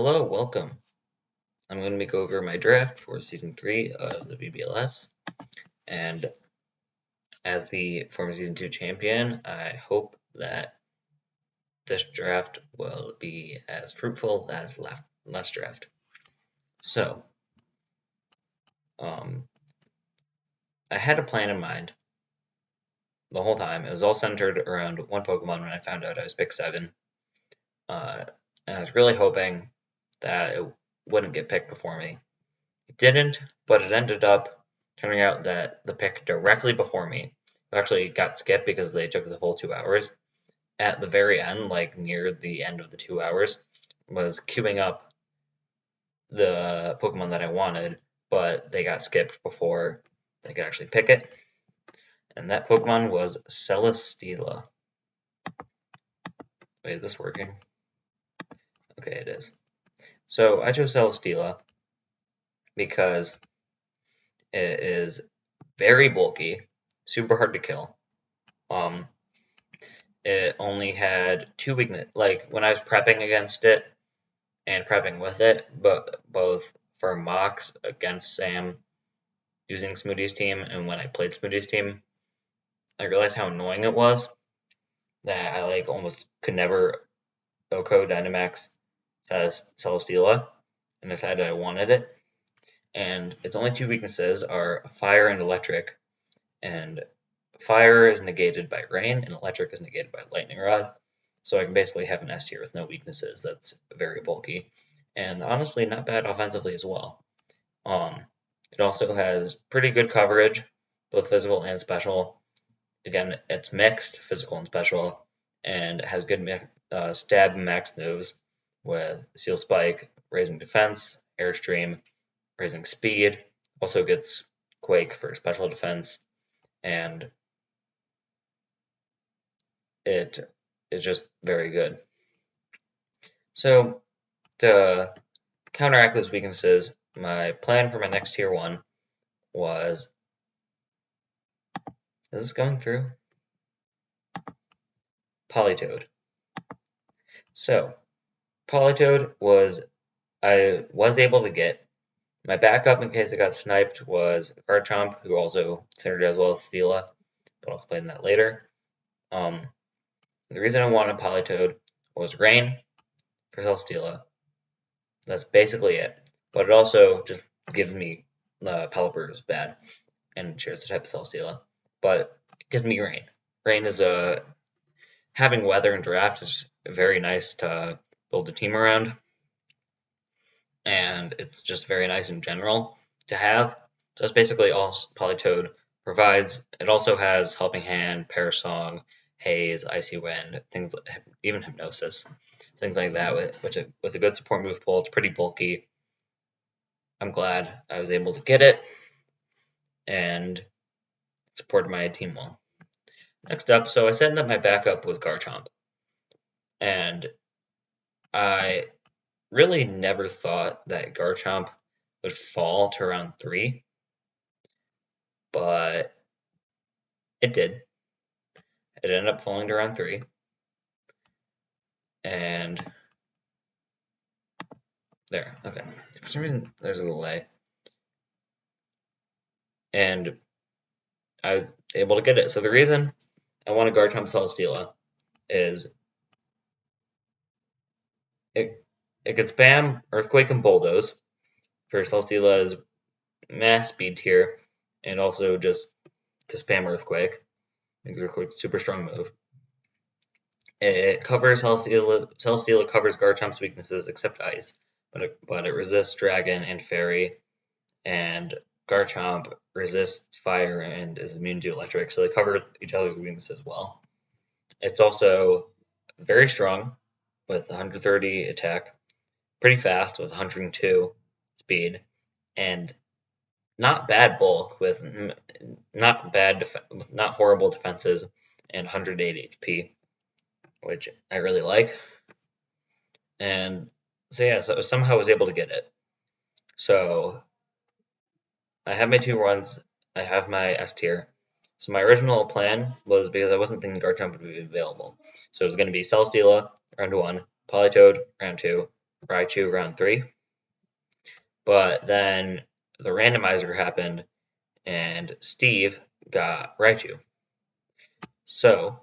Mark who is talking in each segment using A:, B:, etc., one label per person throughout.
A: Hello, welcome. I'm going to go over my draft for Season 3 of the VBL-S, and as the former Season 2 champion, I hope that this draft will be as fruitful as last draft. So, I had a plan in mind the whole time. It was all centered around one Pokemon when I found out I was pick 7, and I was really hoping that it wouldn't get picked before me. It didn't, but it ended up turning out that the pick directly before me actually got skipped because they took the full 2 hours. At the very end, like near the end of the 2 hours, was queuing up the Pokemon that I wanted, but they got skipped before they could actually pick it. And that Pokemon was Celesteela. Wait, is this working? Okay, it is. So I chose Celesteela because it is very bulky, super hard to kill. It only had 2 weakness. Like when I was prepping against it and prepping with it, but both for mocks against Sam using Smoothie's team and when I played Smoothie's team, I realized how annoying it was that I like almost could never OHKO Dynamax Celesteela, and decided I wanted it. And its only 2 weaknesses are fire and electric, and fire is negated by rain and electric is negated by lightning rod. So I can basically have an S tier with no weaknesses that's very bulky. And honestly, not bad offensively as well. It also has pretty good coverage, both physical and special. Again, it's mixed, physical and special, and it has good stab max moves with Seal Spike, raising defense, Airstream, raising speed, also gets Quake for special defense, and it is just very good. So to counteract those weaknesses, my plan for my next tier 1 was, is this going through? Polytode. So Polytode I was able to get. My backup in case I got sniped was Garchomp, who also centered as well as Steela, but I'll explain that later. The reason I wanted Polytode was rain for Celesteela. That's basically it. But it also just gives me Pelipper is bad and shares the type of Celesteela. But it gives me rain. Rain is having weather in draft is very nice to build a team around. And it's just very nice in general to have. So that's basically all Polytode provides. It also has Helping Hand, Parasong, Haze, Icy Wind, things like, even Hypnosis, things like that. With a good support move pool, it's pretty bulky. I'm glad I was able to get it and supported my team well. Next up, so I said that my backup was Garchomp, and I really never thought that Garchomp would fall to round 3, but it did. It ended up falling to round 3, and there, okay. For some reason, there's a delay, and I was able to get it. So the reason I wanted Garchomp Celesteela is it could spam Earthquake and Bulldoze for Celesteela's mass speed tier, and also just to spam Earthquake. Because Earthquake's a super strong move. It covers Celesteela covers Garchomp's weaknesses except Ice, but it resists Dragon and Fairy, and Garchomp resists Fire and is immune to Electric, so they cover each other's weaknesses well. It's also very strong with 130 attack, pretty fast with 102 speed, and not bad bulk with not horrible defenses and 108 HP, which I really like. And so yeah, so somehow I was able to get it. So I have my 2 runs. I have my S tier. So my original plan was, because I wasn't thinking Garchomp would be available, so it was going to be Celesteela round 1, Polytode round 2, Raichu round 3, but then the randomizer happened and Steve got Raichu. So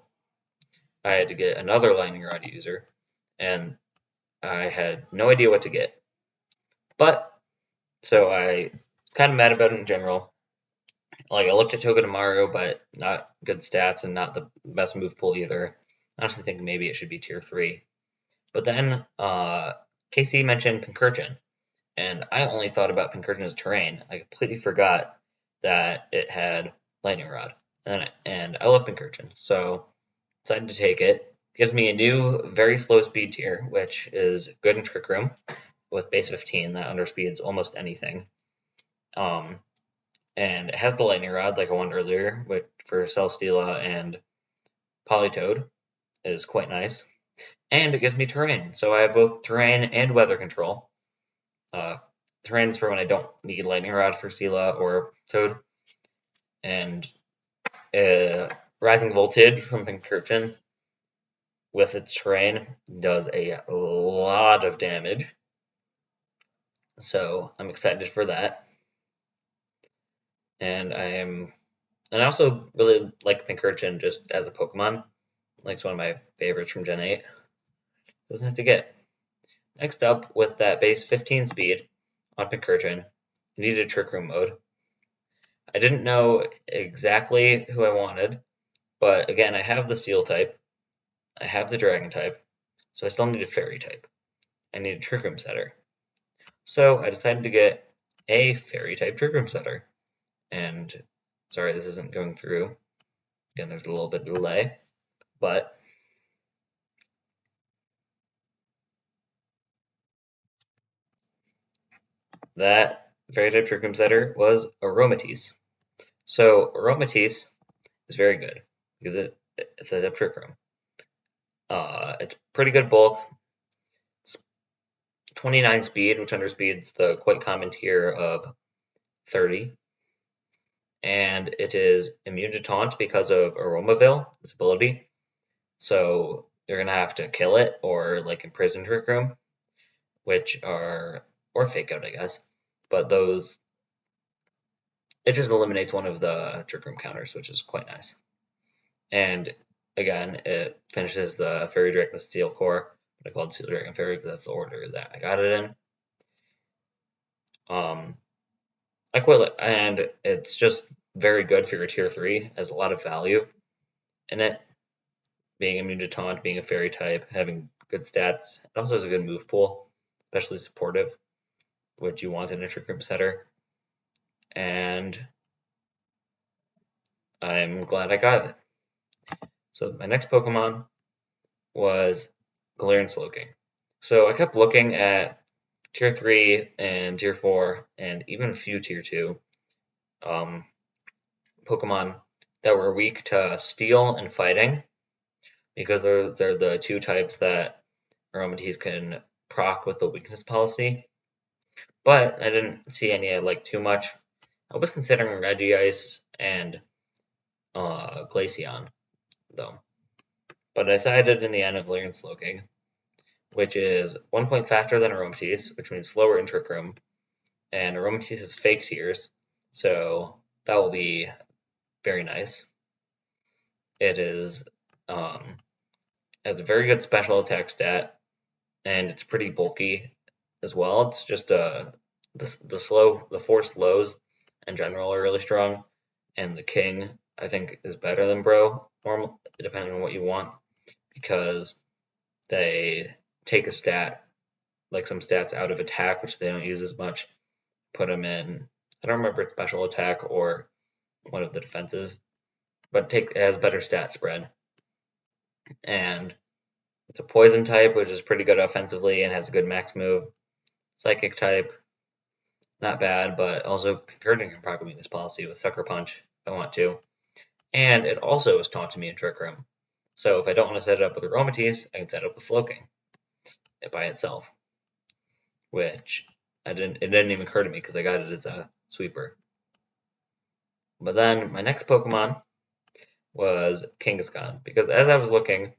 A: I had to get another Lightning Rod user, and I had no idea what to get. But, so I was kind of mad about it in general. Like, I looked at Togedemaru, but not good stats and not the best move pool either. I honestly think maybe it should be tier 3. But then KC mentioned Pinkerton, and I only thought about Pinkerton as terrain. I completely forgot that it had Lightning Rod, and I love Pinkerton, so decided to take it. Gives me a new, very slow speed tier, which is good in Trick Room with base 15 that underspeeds almost anything. And it has the Lightning Rod, like I wanted earlier, which for Celesteela and Polytode is quite nice. And it gives me terrain, so I have both terrain and weather control. Terrain is for when I don't need Lightning Rod for Steela or Toad. And Rising Voltage from Pinkerton with its terrain does a lot of damage. So I'm excited for that. And I also really like Pinkerton just as a Pokemon. Like, it's one of my favorites from Gen 8. Doesn't have to get. Next up, with that base 15 speed on Pinkerton, you needed Trick Room mode. I didn't know exactly who I wanted, but again, I have the Steel type, I have the Dragon type, so I still need a Fairy type. I need a Trick Room setter. So I decided to get a Fairy type Trick Room setter. And sorry, this isn't going through. Again, there's a little bit of delay, but that Fairy type Trick Room setter was Aromatise. So Aromatise is very good because it sets up Trick Room. It's pretty good bulk. It's 29 speed, which underspeeds the quite common tier of 30. And it is immune to taunt because of Aromoville, its ability. So you're gonna have to kill it or like imprison Trick Room, or Fake Out, I guess. But those, it just eliminates one of the Trick Room counters, which is quite nice. And again, it finishes the Fairy Dragon with Steel Core. I called Steel Dragon Fairy because that's the order that I got it in. I quite like, and it's just very good for your tier 3. Has a lot of value in it. Being immune to taunt, being a fairy type, having good stats. It also has a good move pool, especially supportive, which you want in a Trick Room setter. And I'm glad I got it. So my next Pokemon was Galarian Slowking. So I kept looking at tier 3 and tier 4 and even a few tier 2 Pokemon that were weak to Steel and Fighting, because they're the two types that Aromatise can proc with the weakness policy. But I didn't see any I liked too much. I was considering Regice and Glaceon, though. But I decided in the end of Galarian Slowking, which is 1 point faster than Aromatise, which means slower in Trick Room. And Aromatise has fake tiers, so that will be very nice. It is has a very good special attack stat, and it's pretty bulky as well. It's just the four slows in general are really strong, and the King I think is better than Bro, depending on what you want, because they take a stat, like some stats out of attack, which they don't use as much, put them in, I don't remember if it's special attack or one of the defenses, but it has better stat spread. And it's a poison type, which is pretty good offensively and has a good max move. Psychic type, not bad, but also Pinkerton can probably this policy with Sucker Punch if I want to. And it also is taunting me in Trick Room. So if I don't want to set it up with Aromatise, I can set it up with Slowking by itself, which it didn't even occur to me because I got it as a sweeper. But then my next Pokemon was Kangaskhan, because as I was looking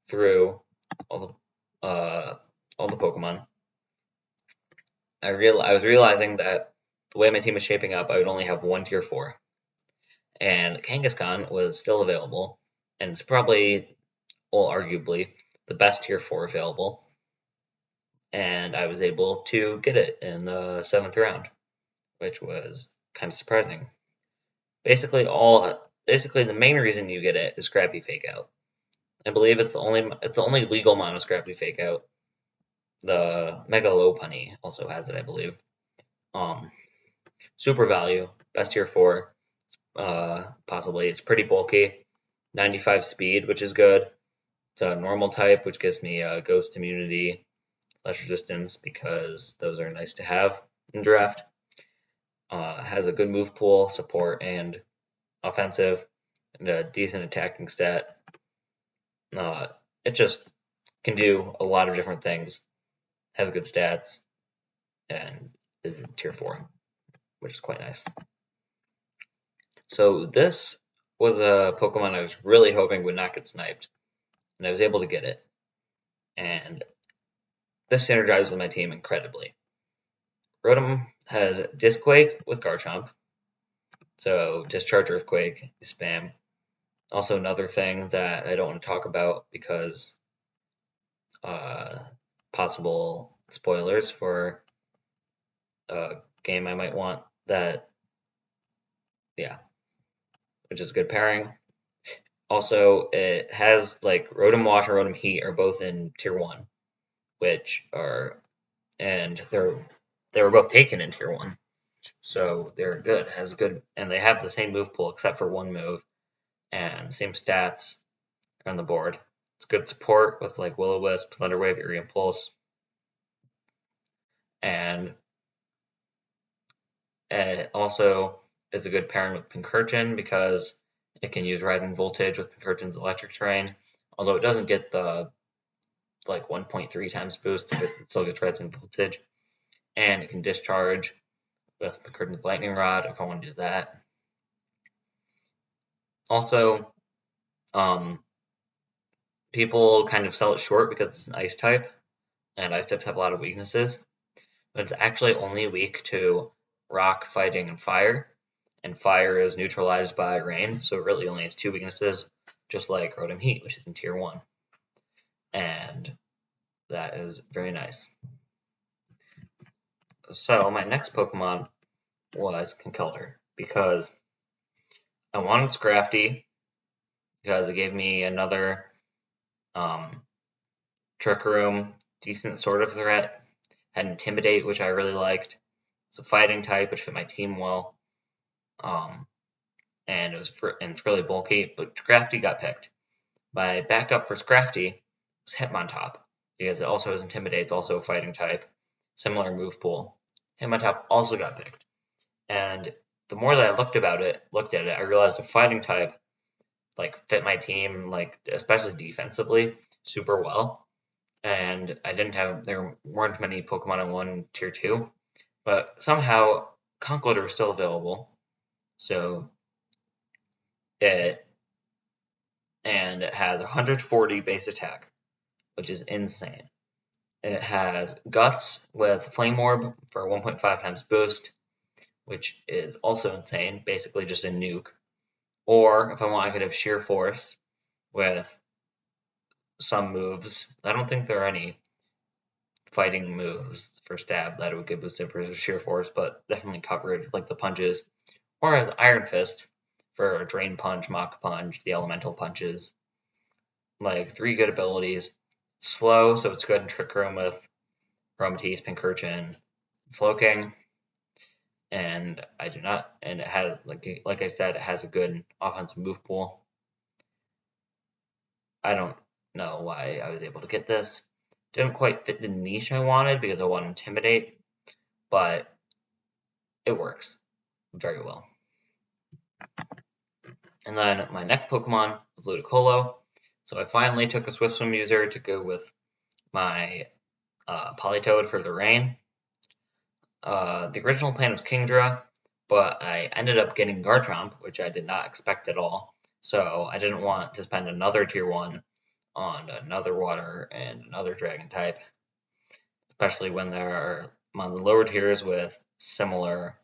A: through all the Pokemon, I was realizing that the way my team was shaping up, I would only have one tier 4. And Kangaskhan was still available, and it's probably, well, arguably, the best tier 4 available. And I was able to get it in the 7th round, which was kind of surprising. Basically, the main reason you get it is Scrappy Fake Out. I believe it's the only legal mono Scrappy Fake Out. The Mega Lopunny also has it, I believe. Super value, best tier 4, possibly. It's pretty bulky, 95 speed, which is good. It's a normal type, which gives me Ghost Immunity, less resistance, because those are nice to have in draft. Has a good move pool, support, and offensive, and a decent attacking stat. It just can do a lot of different things. Has good stats, and is tier 4, which is quite nice. So this was a Pokemon I was really hoping would not get sniped, and I was able to get it. And this synergized with my team incredibly. Rotom has Disquake with Garchomp, so Discharge Earthquake, spam. Also another thing that I don't want to talk about because possible spoilers for a game I might want that, yeah, which is a good pairing. Also, it has like Rotom Wash and Rotom Heat are both in tier 1, which are, and they were both taken in tier 1. So they're good, has good, and they have the same move pool except for one move, and same stats on the board. It's good support with like Will-O-Wisp, Thunder Wave, Eerie Impulse, and it also is a good pairing with Pinkerton because it can use Rising Voltage with Pinkerton's Electric Terrain, although it doesn't get the like 1.3 times boost, it still gets Rising Voltage, and it can Discharge with Pinkerton's Lightning Rod if I want to do that. Also, people kind of sell it short because it's an Ice type, and Ice types have a lot of weaknesses, but it's actually only weak to Rock, Fighting, and Fire, and Fire is neutralized by Rain, so it really only has 2 weaknesses, just like Rotom Heat, which is in tier 1, and that is very nice. So my next Pokemon was Concelter, because I wanted Scrafty, because it gave me another Trick Room, decent sort of threat, had Intimidate, which I really liked. It's a fighting type, which fit my team well, and it's really bulky, but Scrafty got picked. My backup for Scrafty was Hitmontop, because it also has Intimidate, it's also a fighting type, similar move pool. Hitmontop also got picked, and the more that I looked at it, I realized a fighting type like fit my team, like especially defensively, super well. And there weren't many Pokemon in one tier 2, but somehow Concelter was still available. So it has 140 base attack, which is insane. It has Guts with Flame Orb for 1.5 times boost, which is also insane, basically just a nuke. Or if I want, I could have Sheer Force with some moves. I don't think there are any fighting moves for stab that would give boosted for Sheer Force, but definitely coverage like the punches. Or as Iron Fist for Drain Punch, Mach Punch, the Elemental Punches. Like 3 good abilities. Slow, so it's good in Trick Room with Aromatise, Pinkerton, Slowking. And it has like I said, it has a good offensive move pool. I don't know why I was able to get this. Didn't quite fit the niche I wanted because I want to Intimidate, but it works very well. And then my next Pokemon was Ludicolo. So I finally took a Swift Swim user to go with my Polytode for the rain. The original plan was Kingdra, but I ended up getting Garchomp, which I did not expect at all. So I didn't want to spend another tier 1 on another water and another dragon type, especially when there are on the lower tiers with similar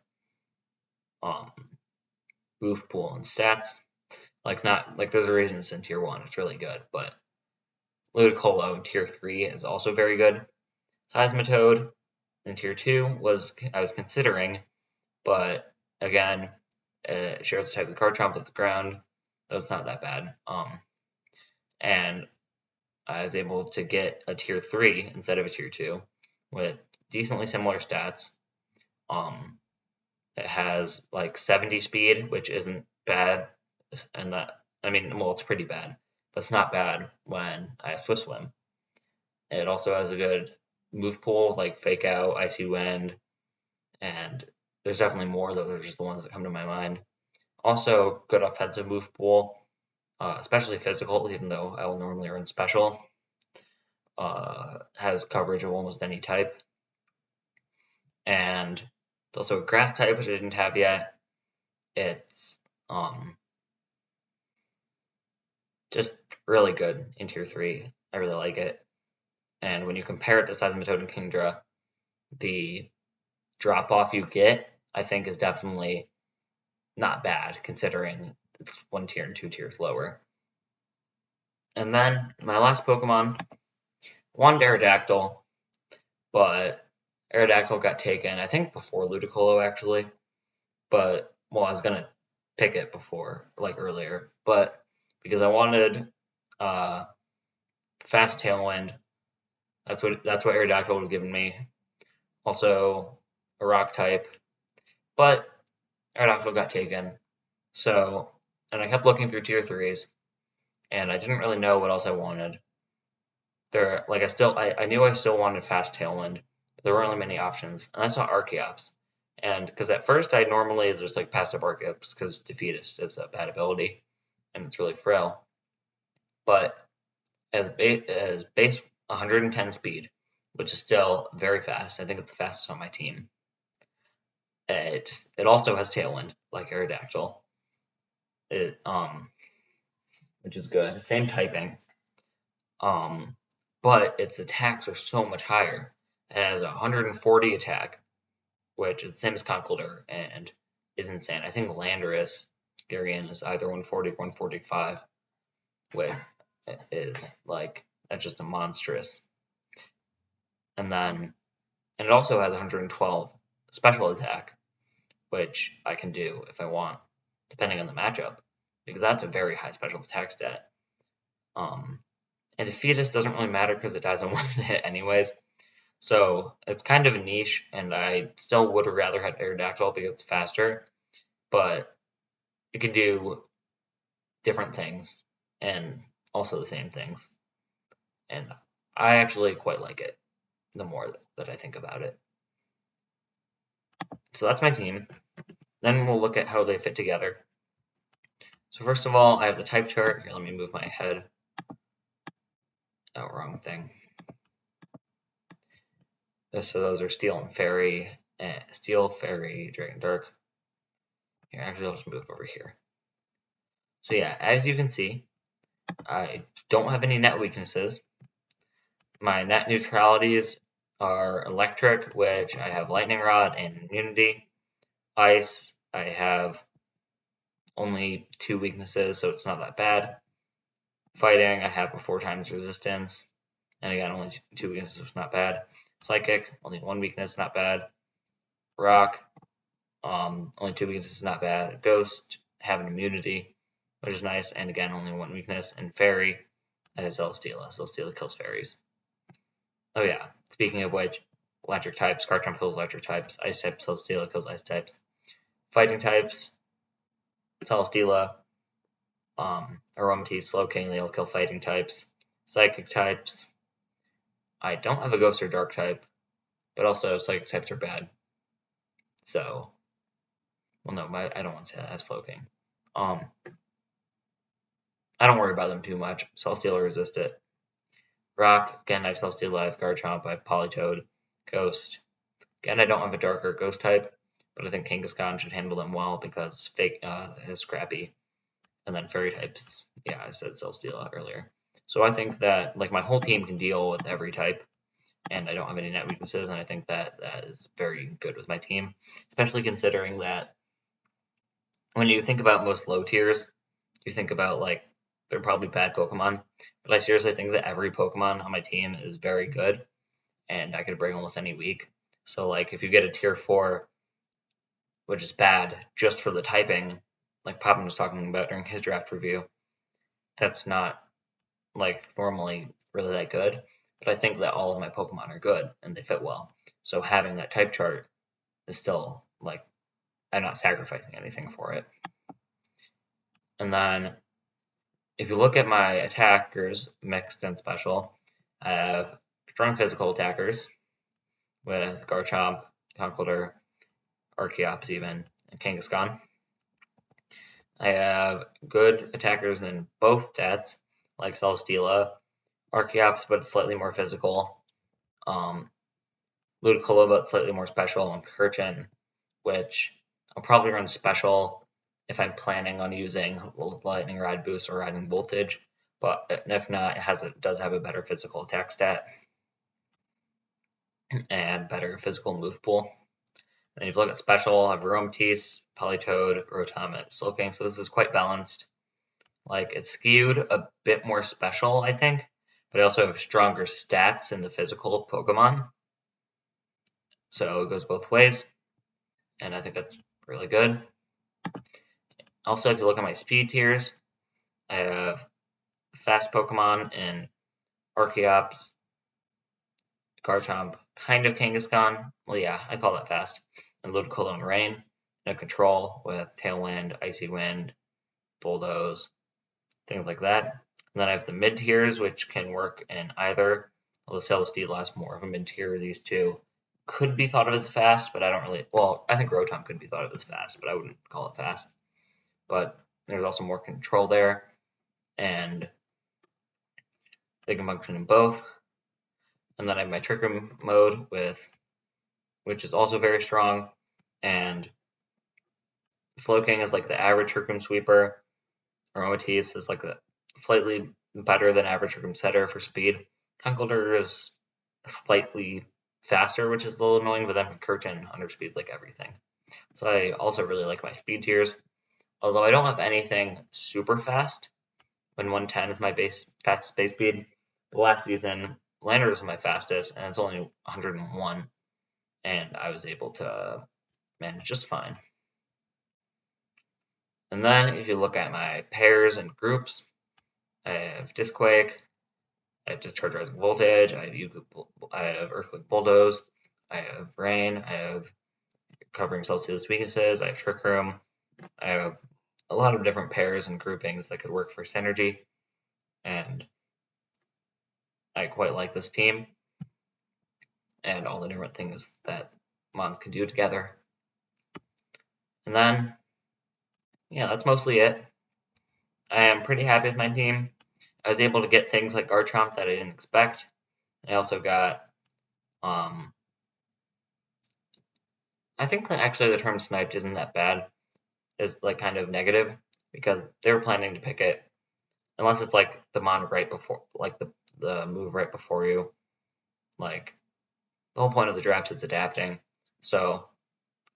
A: move pool and stats. Not like there's a reason it's in tier 1, it's really good, but Ludicolo tier 3 is also very good. Seismitoad in tier 2 I was considering, but again, it shares the type of Garchomp with the ground, so it's not that bad. And I was able to get a tier 3 instead of a tier 2 with decently similar stats. It has like 70 speed, which isn't bad, and it's pretty bad, but it's not bad when I have Swift Swim. It also has a good move pool, like Fake Out, Icy Wind, and there's definitely more. Those are just the ones that come to my mind. Also, good offensive move pool, especially physical, even though I will normally run special. Has coverage of almost any type. And it's also a grass type, which I didn't have yet. It's just really good in tier 3. I really like it. And when you compare it to Seismitoad and Kingdra, the drop off you get, I think, is definitely not bad considering it's 1 tier and 2 tiers lower. And then my last Pokemon, wanted Aerodactyl, but Aerodactyl got taken, I think before Ludicolo actually, but I was gonna pick it before, like earlier, but because I wanted fast Tailwind, that's what Aerodactyl would have given me. Also a rock type, but Aerodactyl got taken. So, and I kept looking through tier 3s, and I didn't really know what else I wanted. I knew I still wanted fast Tailwind, but there weren't really many options, and I saw Archeops. And because at first I normally just like passed up Archeops because Defeatist is a bad ability and it's really frail. But as base 110 speed, which is still very fast, I think it's the fastest on my team. It also has Tailwind like Aerodactyl. Which is good. Same typing. But its attacks are so much higher. It has 140 attack, which is the same as Concelter and is insane. I think Landorus Therian is either 140 or 145, which is like, that's just a monstrous. And it also has 112 special attack, which I can do if I want, depending on the matchup, because that's a very high special attack stat. And Defeatist doesn't really matter because it dies on 1 hit anyways. So it's kind of a niche, and I still would have rather had Aerodactyl because it's faster, but it can do different things and also the same things. And I actually quite like it the more that I think about it. So that's my team. Then we'll look at how they fit together. So first of all, I have the type chart. Here, let me move my head. Oh, wrong thing. So those are Steel and Fairy, Steel, Fairy, Dragon Dark. Here, actually, I'll just move over here. So yeah, as you can see, I don't have any net weaknesses. My net neutralities are Electric, which I have Lightning Rod and Immunity. Ice, I have only 2 weaknesses, so it's not that bad. Fighting, I have a 4 times resistance, and again, only 2 weaknesses, so it's not bad. Psychic, only 1 weakness, not bad. Rock, only 2 weaknesses, not bad. Ghost, have an immunity, which is nice, and again, only 1 weakness. And Fairy, I have Celesteela. Celesteela kills fairies. Oh yeah, speaking of which, electric types, Garchomp kills electric types. Ice types, Celesteela kills ice types. Fighting types, Celesteela, Aromatise, Slowking, they all kill fighting types. Psychic types, I don't have a Ghost or Dark type, but also Psychic types are bad. So, well, no, I don't want to say that. I have Slowking. I don't worry about them too much. Celesteela resist it. Rock, again, I have Celesteela, I have Garchomp, I have Polytode, Ghost. Again, I don't have a Dark or Ghost type, but I think Kangaskhan should handle them well because is Scrappy. And then Fairy types, yeah, I said Celesteela earlier. So I think that like my whole team can deal with every type. and I don't have any net weaknesses, and I think that is very good with my team, especially considering that when you think about most low tiers, you think about like they're probably bad Pokemon, but I seriously think that every Pokemon on my team is very good, and I could bring almost any week. So like if you get a tier 4, which is bad just for the typing, like Poppin was talking about during his draft review, that's not like normally really that good. But I think that all of my Pokemon are good and they fit well. So having that type chart is still like I'm not sacrificing anything for it. And then if you look at my attackers, mixed and special, I have strong physical attackers with Garchomp, Concelter, Archeops even, and Kangaskhan. I have good attackers in both stats, like Celesteela, Archeops, but slightly more physical, Ludicolo, but slightly more special, and Pinkerton, which I'll probably run special if I'm planning on using Lightning Rod Boost or Rising Voltage, but if not, it does have a better physical attack stat and better physical move pool. And if you look at special, I have Aromatise, Polytode, Rotom, and Slowking, so this is quite balanced. Like, it's skewed a bit more special, I think, but I also have stronger stats in the physical Pokemon. So it goes both ways, and I think that's really good. Also, if you look at my speed tiers, I have fast Pokemon in Archeops, Garchomp, kind of Kangaskhan. Well, yeah, I call that fast. And Ludicolo and Rain. And Control with Tailwind, Icy Wind, Bulldoze, things like that. And then I have the mid tiers, which can work in either. Although Celesteela has more of a mid tier. These two could be thought of as fast, but I don't really. Well, I think Rotom could be thought of as fast, but I wouldn't call it fast. But there's also more control there, and they can function in both. And then I have my Trick Room mode which is also very strong, and Slowking is like the average Trick Room sweeper. Aromatise is like the slightly better than average Trick Room setter for speed. Concelter is slightly faster, which is a little annoying, but then Pinkerton underspeed like everything. So I also really like my speed tiers. Although I don't have anything super fast, when 110 is my fastest base speed. The last season, Landers is my fastest, and it's only 101, and I was able to manage just fine. And then if you look at my pairs and groups, I have Disquake, I have Discharge Rising Voltage, I have Earthquake Bulldoze, I have Rain, I have Covering Celsius Weaknesses, I have Trick Room, I have a lot of different pairs and groupings that could work for synergy, and I quite like this team and all the different things that Mons can do together. And then, yeah, that's mostly it. I am pretty happy with my team. I was able to get things like Garchomp that I didn't expect. I also got, I think that actually the term sniped isn't that bad. It's like kind of negative because they were planning to pick it unless it's like the mon right before, like the move right before you. Like the whole point of the draft is adapting. So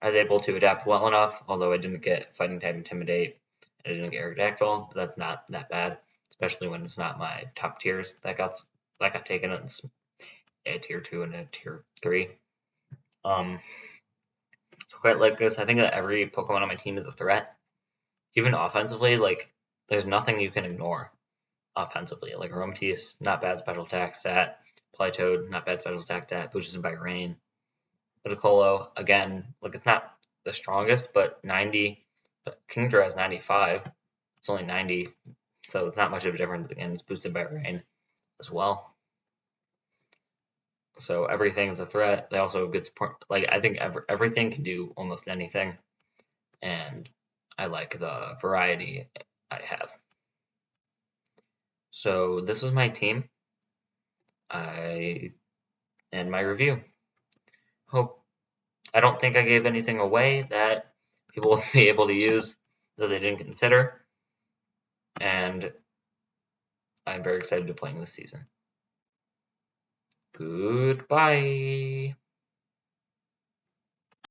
A: I was able to adapt well enough, although I didn't get Fighting type Intimidate. I didn't get Aerodactyl, but that's not that bad, especially when it's not my top tiers that got taken. It's a tier 2 and a tier 3. So quite like this. I think that every Pokemon on my team is a threat. Even offensively, like there's nothing you can ignore offensively. Like Aromatise, not bad special attack stat. Polytode, not bad special attack stat. Boosted by Rain. Ludicolo, again, like it's not the strongest, but 90. But Kingdra has 95. It's only 90, so it's not much of a difference. Again, it's boosted by Rain as well. So everything is a threat. They also have good support. Like I think everything can do almost anything, and I like the variety I have. So this was my team. And my review. I don't think I gave anything away that people will be able to use that they didn't consider, and I'm very excited to playing this season. Goodbye.